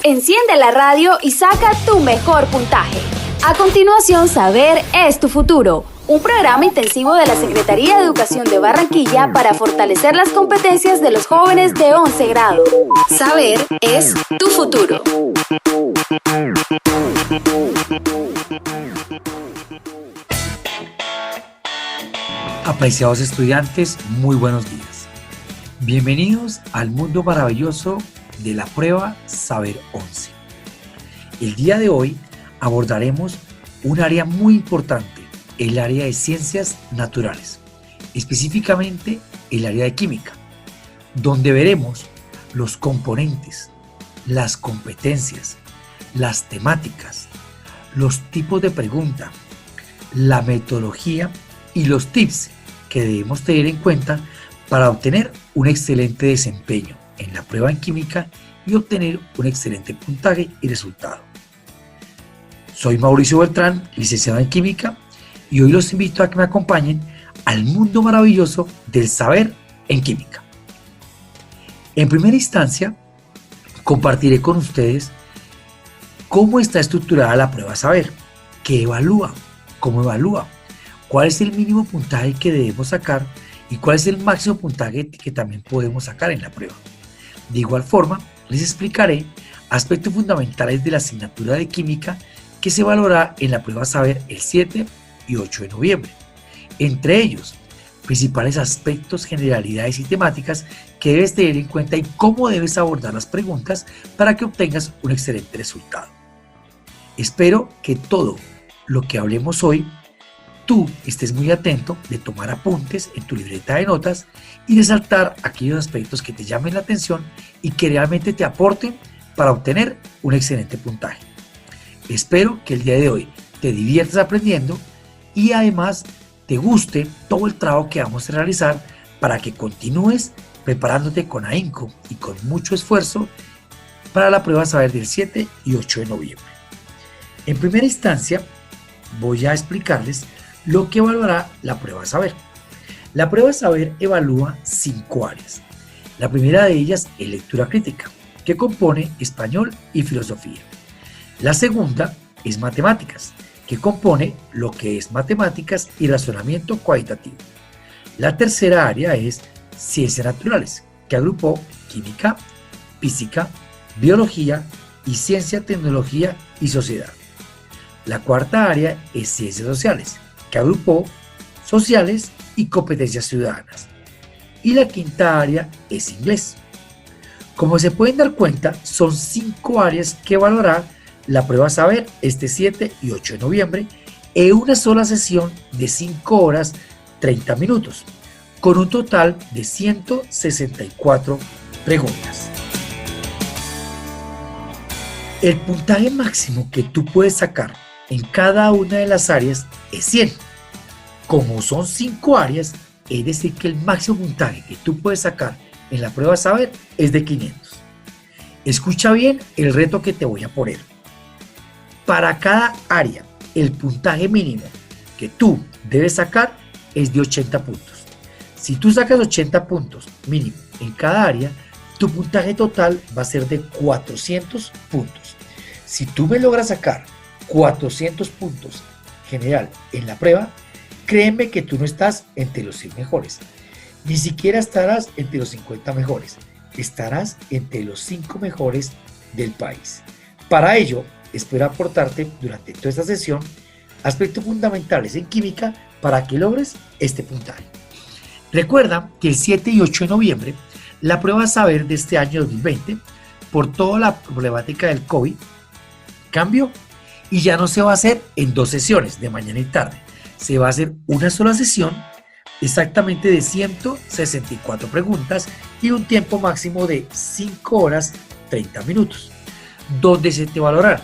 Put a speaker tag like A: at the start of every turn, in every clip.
A: Enciende la radio y saca tu mejor puntaje. A continuación, Saber es tu futuro. Un programa intensivo de la Secretaría de Educación de Barranquilla para fortalecer las competencias de los jóvenes de 11 grado. Saber es tu futuro.
B: Apreciados estudiantes, muy buenos días. Bienvenidos al mundo maravilloso de la prueba Saber 11. El día de hoy abordaremos un área muy importante, el área de ciencias naturales, específicamente el área de química, donde veremos los componentes, las competencias, las temáticas, los tipos de pregunta, la metodología y los tips que debemos tener en cuenta para obtener un excelente desempeño en la prueba en química y obtener un excelente puntaje y resultado. Soy Mauricio Beltrán, licenciado en química, y hoy los invito a que me acompañen al mundo maravilloso del saber en química. En primera instancia, compartiré con ustedes cómo está estructurada la prueba Saber, qué evalúa, cómo evalúa, cuál es el mínimo puntaje que debemos sacar y cuál es el máximo puntaje que también podemos sacar en la prueba. De igual forma, les explicaré aspectos fundamentales de la asignatura de química que se valorará en la prueba Saber el 7 y 8 de noviembre. Entre ellos, principales aspectos, generalidades y temáticas que debes tener en cuenta y cómo debes abordar las preguntas para que obtengas un excelente resultado. Espero que todo lo que hablemos hoy tú estés muy atento de tomar apuntes en tu libreta de notas y resaltar aquellos aspectos que te llamen la atención y que realmente te aporten para obtener un excelente puntaje. Espero que el día de hoy te diviertas aprendiendo y además te guste todo el trabajo que vamos a realizar para que continúes preparándote con ahínco y con mucho esfuerzo para la prueba Saber del 7 y 8 de noviembre. En primera instancia, voy a explicarles lo que evaluará la prueba Saber. La prueba Saber evalúa 5 áreas. La primera de ellas es lectura crítica, que compone español y filosofía. La segunda es matemáticas, que compone lo que es matemáticas y razonamiento cualitativo. La tercera área es ciencias naturales, que agrupó química, física, biología y ciencia, tecnología y sociedad. La cuarta área es ciencias sociales, que agrupó sociales y competencias ciudadanas. Y la quinta área es inglés. Como se pueden dar cuenta, son 5 áreas que evaluará la prueba Saber este 7 y 8 de noviembre en una sola sesión de 5 horas 30 minutos, con un total de 164 preguntas. El puntaje máximo que tú puedes sacar en cada una de las áreas es 100. Como son 5 áreas, es decir que el máximo puntaje que tú puedes sacar en la prueba Saber es de 500. Escucha bien el reto que te voy a poner. Para cada área, el puntaje mínimo que tú debes sacar es de 80 puntos. Si tú sacas 80 puntos mínimo en cada área, tu puntaje total va a ser de 400 puntos. Si tú me logras sacar 400 puntos general en la prueba, créeme que tú no estás entre los 100 mejores. Ni siquiera estarás entre los 50 mejores. Estarás entre los 5 mejores del país. Para ello, espero aportarte durante toda esta sesión aspectos fundamentales en química para que logres este puntaje. Recuerda que el 7 y 8 de noviembre, la prueba Saber de este año 2020, por toda la problemática del COVID, cambió y ya no se va a hacer en 2 sesiones, de mañana y tarde. Se va a hacer una sola sesión, exactamente de 164 preguntas y un tiempo máximo de 5 horas 30 minutos, donde se te valorarán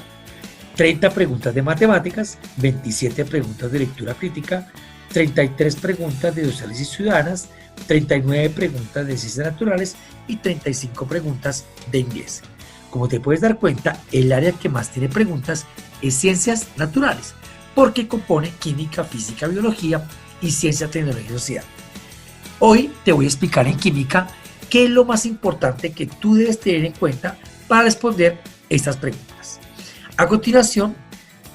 B: 30 preguntas de matemáticas, 27 preguntas de lectura crítica, 33 preguntas de sociales y ciudadanas, 39 preguntas de ciencias naturales y 35 preguntas de inglés. Como te puedes dar cuenta, el área que más tiene preguntas es ciencias naturales, porque compone química, física, biología y ciencia, tecnología y sociedad. Hoy te voy a explicar en química qué es lo más importante que tú debes tener en cuenta para responder estas preguntas. A continuación,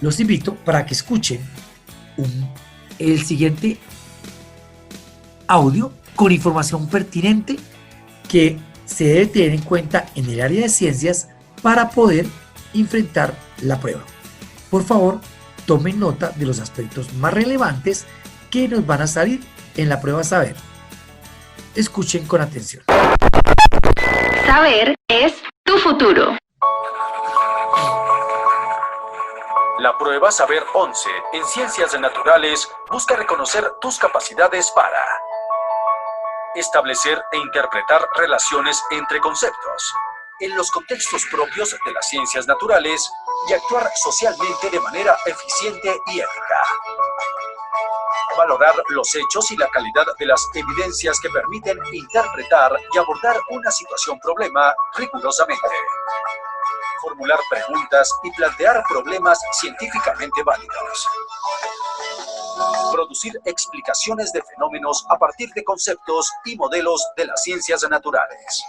B: los invito para que escuchen el siguiente audio con información pertinente que se debe tener en cuenta en el área de ciencias para poder enfrentar la prueba. Por favor, tomen nota de los aspectos más relevantes que nos van a salir en la prueba Saber. Escuchen con atención.
A: Saber es tu futuro.
C: La prueba Saber 11 en Ciencias Naturales busca reconocer tus capacidades para establecer e interpretar relaciones entre conceptos en los contextos propios de las ciencias naturales y actuar socialmente de manera eficiente y ética. Valorar los hechos y la calidad de las evidencias que permiten interpretar y abordar una situación-problema rigurosamente. Formular preguntas y plantear problemas científicamente válidos. Producir explicaciones de fenómenos a partir de conceptos y modelos de las ciencias naturales.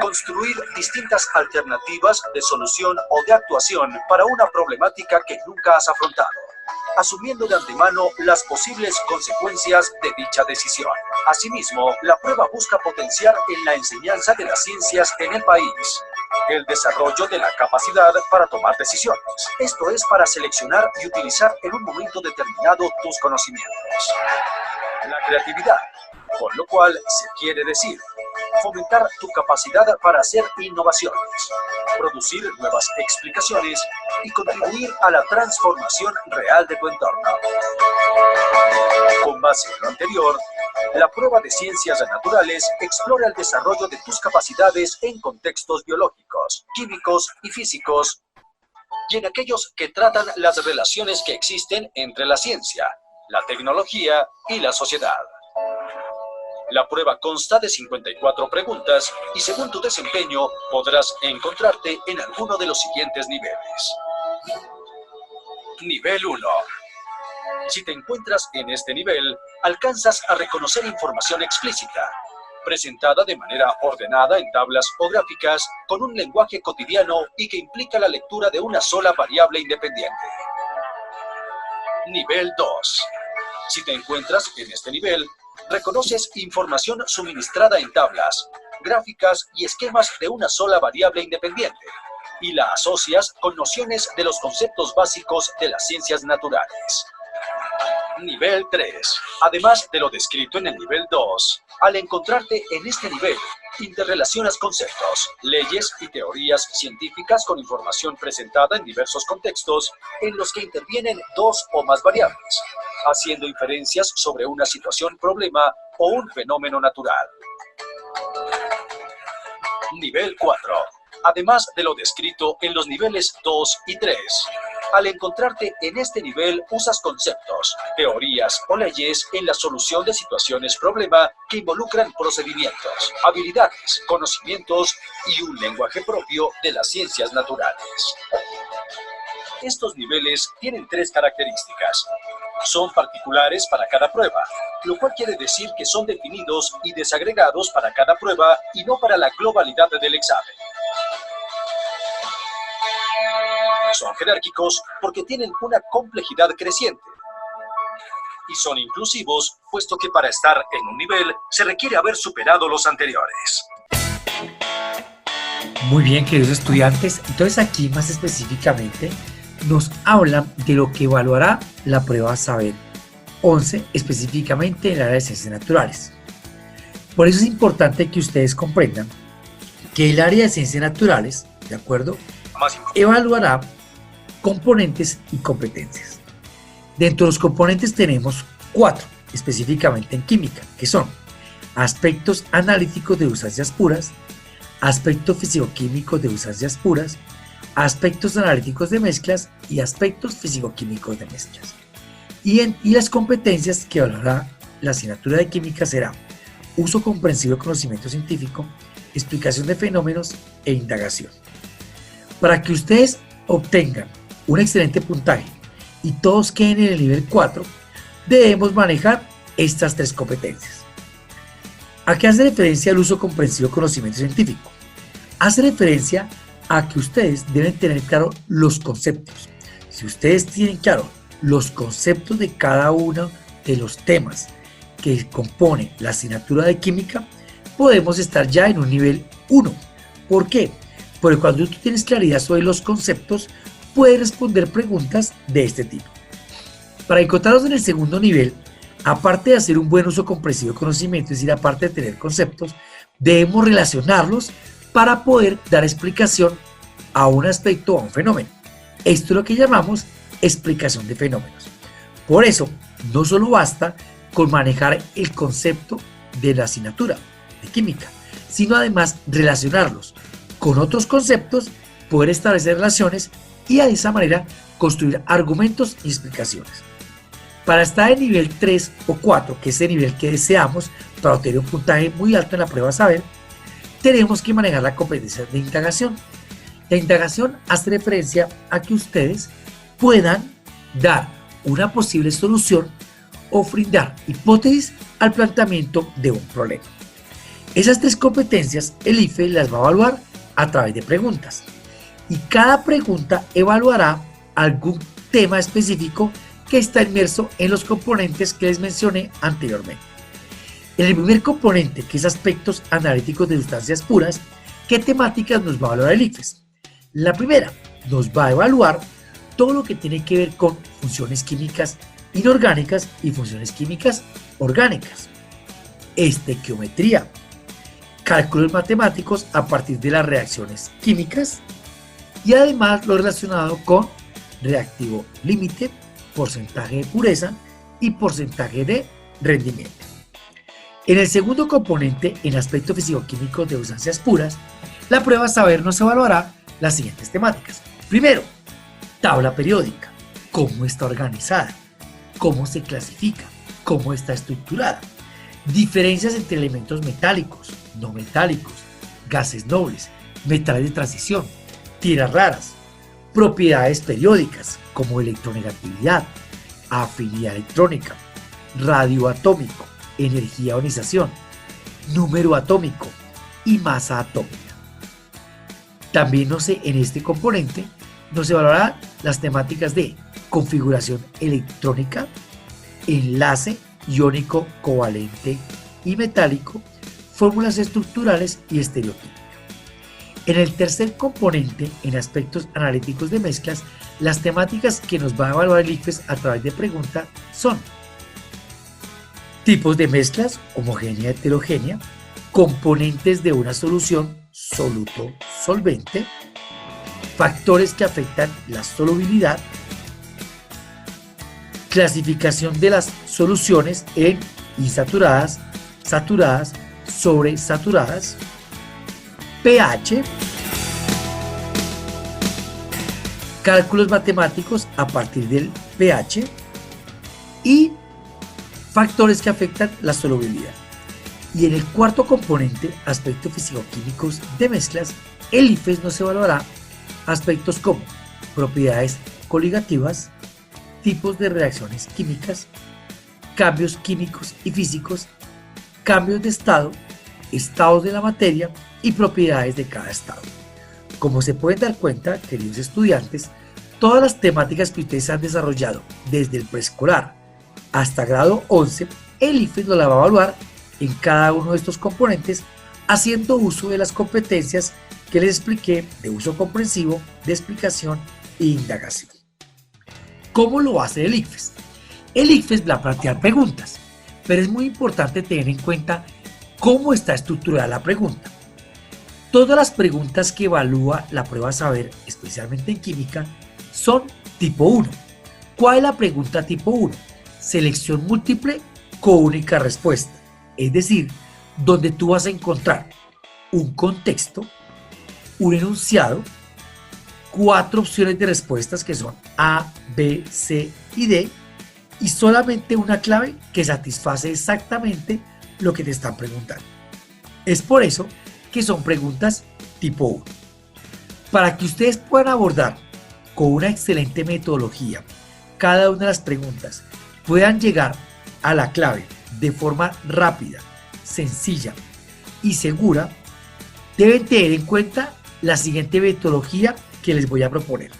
C: Construir distintas alternativas de solución o de actuación para una problemática que nunca has afrontado, asumiendo de antemano las posibles consecuencias de dicha decisión. Asimismo, la prueba busca potenciar en la enseñanza de las ciencias en el país el desarrollo de la capacidad para tomar decisiones. Esto es para seleccionar y utilizar en un momento determinado tus conocimientos. La creatividad, con lo cual se quiere decir fomentar tu capacidad para hacer innovaciones, producir nuevas explicaciones y contribuir a la transformación real de tu entorno. Con base en lo anterior, la prueba de Ciencias Naturales explora el desarrollo de tus capacidades en contextos biológicos, químicos y físicos, y en aquellos que tratan las relaciones que existen entre la ciencia, la tecnología y la sociedad. La prueba consta de 54 preguntas y según tu desempeño podrás encontrarte en alguno de los siguientes niveles. Nivel 1. Si te encuentras en este nivel, alcanzas a reconocer información explícita, presentada de manera ordenada en tablas o gráficas con un lenguaje cotidiano y que implica la lectura de una sola variable independiente. Nivel 2. Si te encuentras en este nivel, reconoces información suministrada en tablas, gráficas y esquemas de una sola variable independiente y la asocias con nociones de los conceptos básicos de las ciencias naturales. Nivel 3. Además de lo descrito en el nivel 2, al encontrarte en este nivel, interrelacionas conceptos, leyes y teorías científicas con información presentada en diversos contextos en los que intervienen dos o más variables, haciendo inferencias sobre una situación, problema o un fenómeno natural. Nivel 4. Además de lo descrito en los niveles 2 y 3, al encontrarte en este nivel usas conceptos, teorías o leyes en la solución de situaciones problema que involucran procedimientos, habilidades, conocimientos y un lenguaje propio de las ciencias naturales. Estos niveles tienen 3 características. Son particulares para cada prueba, lo cual quiere decir que son definidos y desagregados para cada prueba y no para la globalidad del examen. Son jerárquicos porque tienen una complejidad creciente. Y son inclusivos, puesto que para estar en un nivel se requiere haber superado los anteriores.
B: Muy bien, queridos estudiantes. Entonces aquí más específicamente nos hablan de lo que evaluará la prueba Saber 11, específicamente en el área de ciencias naturales. Por eso es importante que ustedes comprendan que el área de ciencias naturales, ¿de acuerdo?, evaluará componentes y competencias. Dentro de los componentes tenemos 4, específicamente en química, que son aspectos analíticos de sustancias puras, aspectos fisicoquímicos de sustancias puras, aspectos analíticos de mezclas y aspectos fisicoquímicos de mezclas. Y las competencias que evaluará la asignatura de química será uso comprensivo del conocimiento científico, explicación de fenómenos e indagación. Para que ustedes obtengan un excelente puntaje y todos queden en el nivel 4, debemos manejar estas 3 competencias. ¿A qué hace referencia el uso comprensivo de conocimiento científico? Hace referencia a que ustedes deben tener claro los conceptos. Si ustedes tienen claro los conceptos de cada uno de los temas que compone la asignatura de química, podemos estar ya en un nivel 1. ¿Por qué? Porque cuando tú tienes claridad sobre los conceptos, puedes responder preguntas de este tipo. Para encontrarnos en el segundo nivel, aparte de hacer un buen uso comprensivo de conocimiento, es decir, aparte de tener conceptos, debemos relacionarlos para poder dar explicación a un aspecto o a un fenómeno. Esto es lo que llamamos explicación de fenómenos. Por eso, no solo basta con manejar el concepto de la asignatura de química, sino además relacionarlos con otros conceptos, poder establecer relaciones y de esa manera construir argumentos y explicaciones. Para estar en nivel 3 o 4, que es el nivel que deseamos para obtener un puntaje muy alto en la prueba saber, tenemos que manejar la competencia de indagación. La indagación hace referencia a que ustedes puedan dar una posible solución o brindar hipótesis al planteamiento de un problema. Esas tres competencias el IFES las va a evaluar a través de preguntas y cada pregunta evaluará algún tema específico que está inmerso en los componentes que les mencioné anteriormente. En el primer componente, que es aspectos analíticos de sustancias puras, ¿qué temáticas nos va a evaluar el IFES? La primera nos va a evaluar todo lo que tiene que ver con funciones químicas inorgánicas y funciones químicas orgánicas, estequiometría, cálculos matemáticos a partir de las reacciones químicas y además lo relacionado con reactivo límite, porcentaje de pureza y porcentaje de rendimiento. En el segundo componente, en aspectos físico-químicos de sustancias puras, la prueba saber nos evaluará las siguientes temáticas. Primero, tabla periódica, cómo está organizada, cómo se clasifica, cómo está estructurada, diferencias entre elementos metálicos, no metálicos, gases nobles, metales de transición, tierras raras, propiedades periódicas como electronegatividad, afinidad electrónica, radioatómico, energía de ionización, número atómico y masa atómica. También en este componente nos evaluará las temáticas de configuración electrónica, enlace iónico covalente y metálico, fórmulas estructurales y estereoquímica. En el tercer componente, en aspectos analíticos de mezclas, las temáticas que nos va a evaluar el IFES a través de preguntas son tipos de mezclas, homogénea, heterogénea, componentes de una solución, soluto, solvente, factores que afectan la solubilidad, clasificación de las soluciones en insaturadas, saturadas, sobresaturadas, pH, cálculos matemáticos a partir del pH y factores que afectan la solubilidad. Y en el cuarto componente, aspectos físico-químicos de mezclas, el IFES nos evaluará aspectos como propiedades coligativas, tipos de reacciones químicas, cambios químicos y físicos, cambios de estado, estados de la materia y propiedades de cada estado. Como se pueden dar cuenta, queridos estudiantes, todas las temáticas que ustedes han desarrollado desde el preescolar hasta grado 11, el IFES nos la va a evaluar en cada uno de estos componentes, haciendo uso de las competencias que les expliqué de uso comprensivo, de explicación e indagación. ¿Cómo lo hace el IFES? El IFES va a plantear preguntas, pero es muy importante tener en cuenta cómo está estructurada la pregunta. Todas las preguntas que evalúa la prueba saber, especialmente en química, son tipo 1. ¿Cuál es la pregunta tipo 1? Selección múltiple con única respuesta. Es decir, donde tú vas a encontrar un contexto, un enunciado, 4 opciones de respuestas que son A, B, C y D, y solamente una clave que satisface exactamente lo que te están preguntando. Es por eso que son preguntas tipo 1. Para que ustedes puedan abordar con una excelente metodología cada una de las preguntas, puedan llegar a la clave de forma rápida, sencilla y segura, deben tener en cuenta la siguiente metodología que les voy a proponer.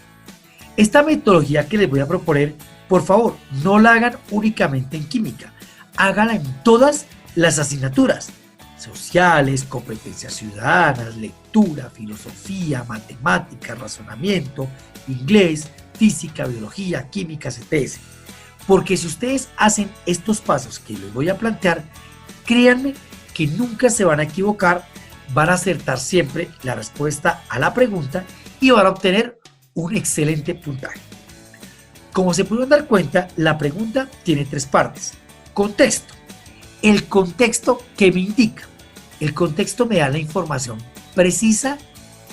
B: Esta metodología que les voy a proponer, por favor, no la hagan únicamente en química, háganla en todas las asignaturas sociales, competencias ciudadanas, lectura, filosofía, matemáticas, razonamiento, inglés, física, biología, química, etc. Porque si ustedes hacen estos pasos que les voy a plantear, créanme que nunca se van a equivocar, van a acertar siempre la respuesta a la pregunta y van a obtener un excelente puntaje. Como se pudieron dar cuenta, la pregunta tiene tres partes. Contexto. El contexto que me indica. El contexto me da la información precisa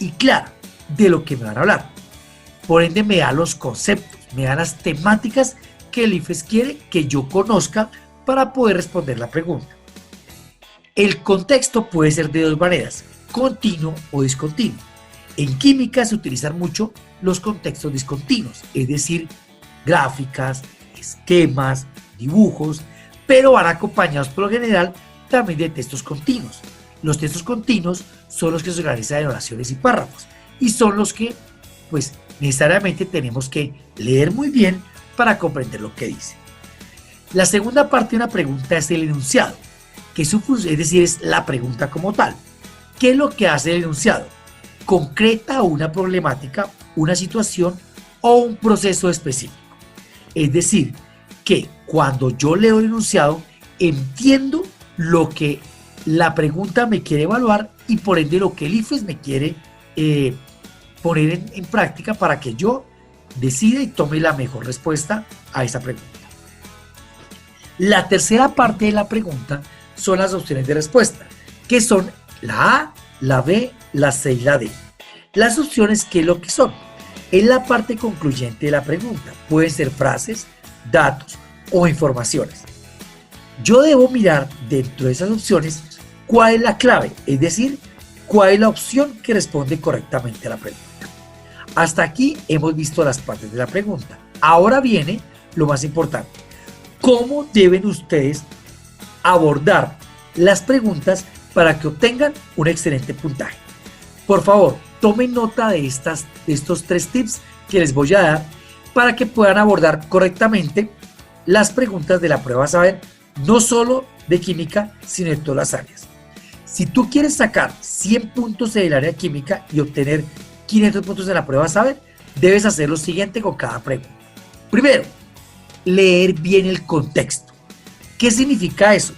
B: y clara de lo que me van a hablar. Por ende me da los conceptos, me da las temáticas que el IFES quiere que yo conozca para poder responder la pregunta. El contexto puede ser de dos maneras, continuo o discontinuo. En química se utilizan mucho los contextos discontinuos, es decir, gráficas, esquemas, dibujos, pero van acompañados por lo general también de textos continuos. Los textos continuos son los que se organizan en oraciones y párrafos y son los que, pues, necesariamente tenemos que leer muy bien para comprender lo que dice. La segunda parte de una pregunta es el enunciado, que es decir, es la pregunta como tal. ¿Qué es lo que hace el enunciado? Concreta una problemática, una situación o un proceso específico. Es decir, que cuando yo leo el enunciado, entiendo lo que la pregunta me quiere evaluar y por ende lo que el IFES me quiere poner en práctica para que yo decida y tome la mejor respuesta a esa pregunta. La tercera parte de la pregunta son las opciones de respuesta, que son la A, la B, la C y la D. Las opciones, ¿qué es lo que son? Es la parte concluyente de la pregunta. Pueden ser frases, datos o informaciones. Yo debo mirar dentro de esas opciones cuál es la clave, es decir, cuál es la opción que responde correctamente a la pregunta. Hasta aquí hemos visto las partes de la pregunta. Ahora viene lo más importante. ¿Cómo deben ustedes abordar las preguntas para que obtengan un excelente puntaje? Por favor, tomen nota de estos tres tips que les voy a dar para que puedan abordar correctamente las preguntas de la prueba Saber, no solo de química, sino de todas las áreas. Si tú quieres sacar 100 puntos del área de química y obtener 500 puntos de la prueba Saber, debes hacer lo siguiente con cada pregunta. Primero, leer bien el contexto. ¿Qué significa eso?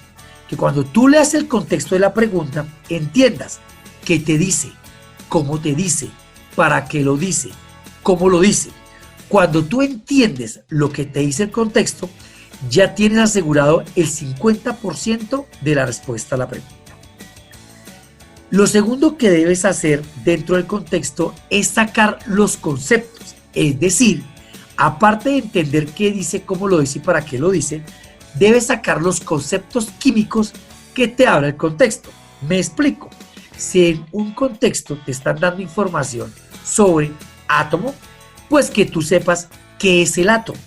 B: Que cuando tú leas el contexto de la pregunta, entiendas qué te dice, cómo te dice, para qué lo dice, cómo lo dice. Cuando tú entiendes lo que te dice el contexto, ya tienes asegurado el 50% de la respuesta a la pregunta. Lo segundo que debes hacer dentro del contexto es sacar los conceptos, es decir, aparte de entender qué dice, cómo lo dice y para qué lo dice, debes sacar los conceptos químicos que te habla el contexto. Me explico. Si en un contexto te están dando información sobre átomo, pues que tú sepas qué es el átomo,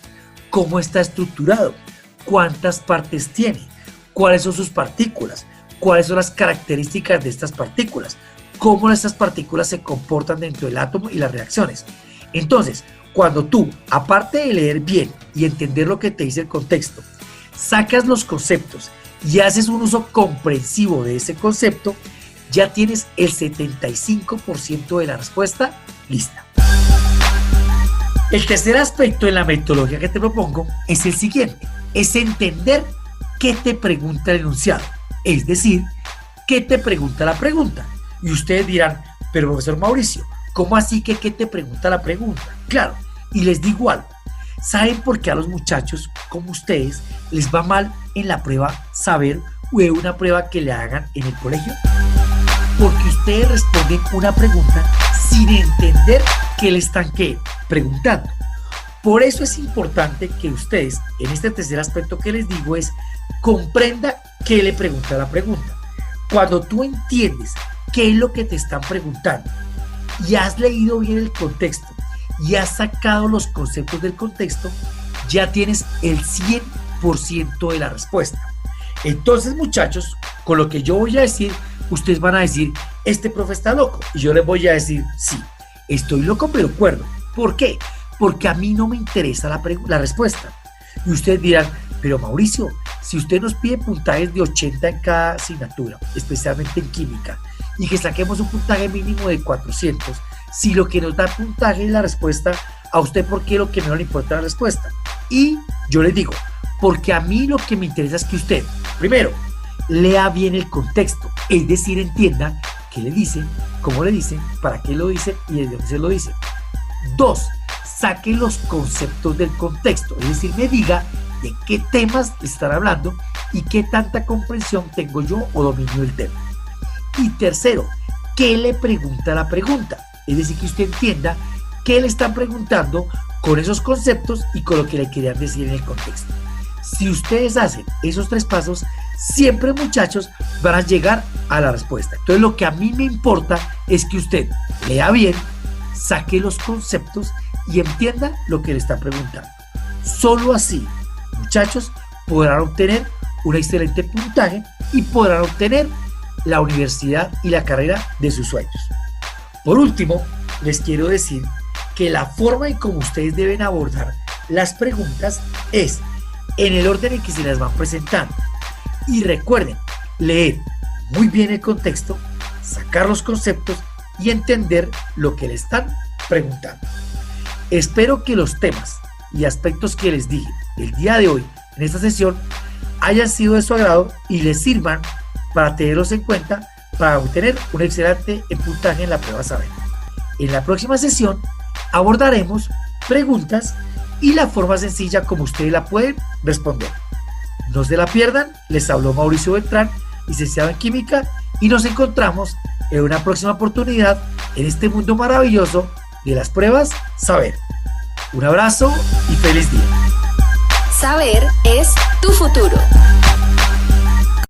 B: cómo está estructurado, cuántas partes tiene, cuáles son sus partículas, cuáles son las características de estas partículas, cómo estas partículas se comportan dentro del átomo y las reacciones. Entonces, cuando tú, aparte de leer bien y entender lo que te dice el contexto, sacas los conceptos y haces un uso comprensivo de ese concepto, ya tienes el 75% de la respuesta lista. El tercer aspecto en la metodología que te propongo es el siguiente, es entender qué te pregunta el enunciado, es decir, qué te pregunta la pregunta. Y ustedes dirán, pero profesor Mauricio, ¿cómo así que qué te pregunta la pregunta? Claro, y les digo algo, ¿saben por qué a los muchachos como ustedes les va mal en la prueba Saber o en una prueba que le hagan en el colegio? Porque ustedes responden una pregunta sin entender qué le están preguntando. Por eso es importante que ustedes, en este tercer aspecto que les digo, es comprenda qué le pregunta la pregunta. Cuando tú entiendes qué es lo que te están preguntando y has leído bien el contexto y has sacado los conceptos del contexto, ya tienes el 100% de la respuesta. Entonces, muchachos, con lo que yo voy a decir, ustedes van a decir, este profe está loco. Y yo les voy a decir, sí, estoy loco pero cuerdo. ¿Por qué? Porque a mí no me interesa la respuesta. Y ustedes dirán, pero Mauricio, si usted nos pide puntajes de 80 en cada asignatura, especialmente en química, y que saquemos un puntaje mínimo de 400, si lo que nos da puntaje es la respuesta, ¿a usted por qué lo que menos le importa la respuesta? Y yo les digo, porque a mí lo que me interesa es que usted, primero, lea bien el contexto, es decir, entienda qué le dicen, cómo le dicen, para qué lo dicen y desde dónde se lo dicen. 2, saque los conceptos del contexto, es decir, me diga de qué temas están hablando y qué tanta comprensión tengo yo o dominio del tema. Y tercero, ¿qué le pregunta la pregunta? Es decir, que usted entienda qué le están preguntando con esos conceptos y con lo que le querían decir en el contexto. Si ustedes hacen esos 3 pasos, siempre, muchachos, van a llegar a la respuesta. Entonces, lo que a mí me importa es que usted lea bien, saque los conceptos y entienda lo que le están preguntando. Solo así, muchachos, podrán obtener un excelente puntaje y podrán obtener la universidad y la carrera de sus sueños. Por último, les quiero decir que la forma en cómo ustedes deben abordar las preguntas es en el orden en que se las van presentando. Y recuerden, leer muy bien el contexto, sacar los conceptos y entender lo que le están preguntando. Espero que los temas y aspectos que les dije el día de hoy en esta sesión hayan sido de su agrado y les sirvan para tenerlos en cuenta para obtener un excelente puntaje en la prueba Saber. En la próxima sesión abordaremos preguntas y la forma sencilla como ustedes la pueden responder. No se la pierdan, les habló Mauricio Beltrán, licenciado en Química, y nos encontramos en una próxima oportunidad en este mundo maravilloso de las pruebas Saber. Un abrazo y feliz día.
A: Saber es tu futuro.